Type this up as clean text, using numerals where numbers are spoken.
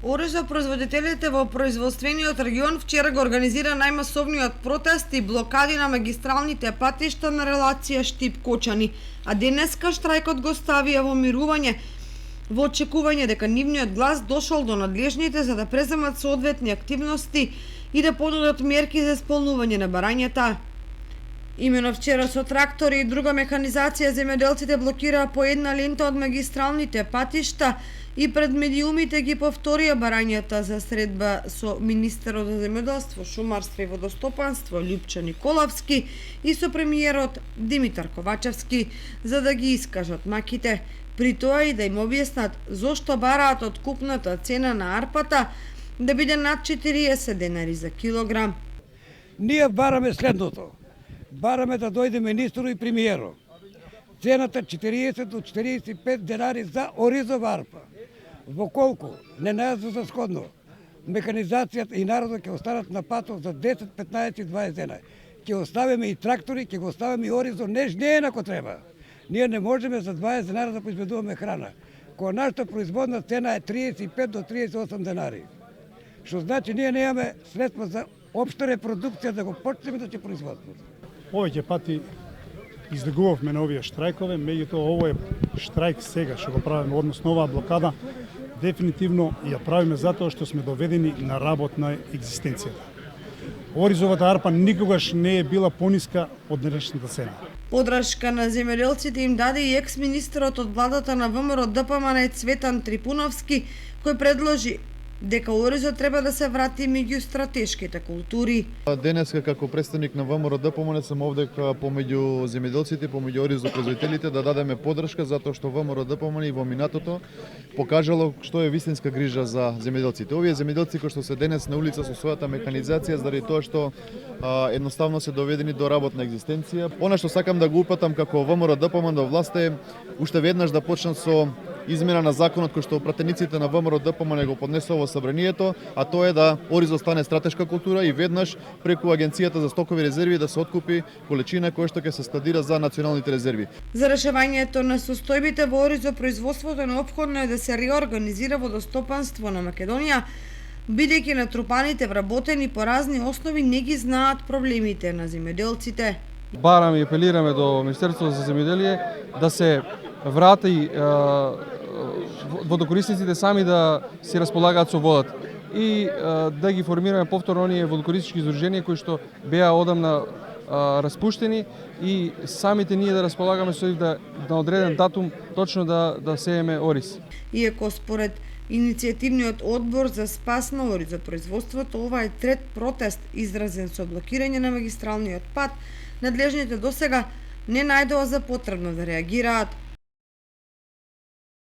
Оризопроизводителите во производствениот регион вчера го организира најмасовниот протест и блокади на магистралните патишта на релација Штип-Кочани, а денеска штрајкот го ставија во мирување во очекување дека нивниот глас дошол до надлежните за да преземат соодветни активности и да понудат мерки за исполнување на барањата. Имено вчера со трактори и друга механизација земјоделците блокираа по една лента од магистралните патишта и пред медиумите ги повторија барањата за средба со министерот за земјоделство, шумарство и водостопанство Љупчо Николовски и со премиерот Димитар Ковачевски за да ги искажат маките, при тоа и да им објаснат зошто бараат откупната цена на арпата да биде над 40 денари за килограм. Ние бараме следното. Бараме да дојде министерот и премиерот. Цената 40 до 45 денари за оризова арпа. Во колку не најдат за сходно, механизацијата и народот ќе останат на патот за 10, 15 и 20 дена. Ќе оставиме и трактори, ќе го оставиме и оризо, не е ако треба. Ние не можеме за 20 денари да произведуваме храна. Кога нашата производна цена е 35 до 38 денари. Што значи ние немаме средства за општа репродукција да го почнеме да ќе производиме. Повеќе пати излегувавме на овие штрајкове, меѓутоа овој штрајк сега што го правиме, односно оваа блокада, дефинитивно ја правиме затоа што сме доведени на работна екзистенција. Оризовата арпа никогаш не е била пониска од денешната цена. Подршка на земјоделците им даде и екс-министерот од владата на ВМРО ДПМН Цветан Трипуновски, кој предложи дека оризот треба да се врати меѓу стратешките култури. Денеска како представник на ВМРО ДПМН сум овде помеѓу земјоделците, помеѓу оризопроизводителите да дадеме подршка затоа што ВМРО ДПМН и во минатото покажало што е вистинска грижа за земјоделците. Овие земјоделци кои што се денес на улица со својата механизација заради тоа што едноставно се доведени до работна екзистенција. Она што сакам да го упатам како ВМРО ДПМН до власт е уште веднаш да почнат со измена на законот кој што пратениците на ВМРО ДПМН го поднесува во Собранието, а тоа е да оризо стане стратешка култура и веднаш преку Агенцијата за стокови резерви да се откупи количина која што ќе се складира за националните резерви. За решавањето на состојбите во оризопроизводството неопходно е да се реорганизира водостопанство на Македонија, бидејќи натрупаните вработени по разни основи не ги знаат проблемите на земјоделците. Бараме и апелираме до Министерството за земјоделие да се врати водокорисниците сами да си располагаат со водата и да ги формираме повторно оние водокористички издруженија кои што беа одамна распуштени и самите ние да располагаме со да на одреден датум точно да сееме ориз. Иако според Иницијативниот одбор за спас на оризопроизводството, ова е трет протест изразен со блокирање на магистралниот пат, надлежните досега не најдоа за потребно да реагираат.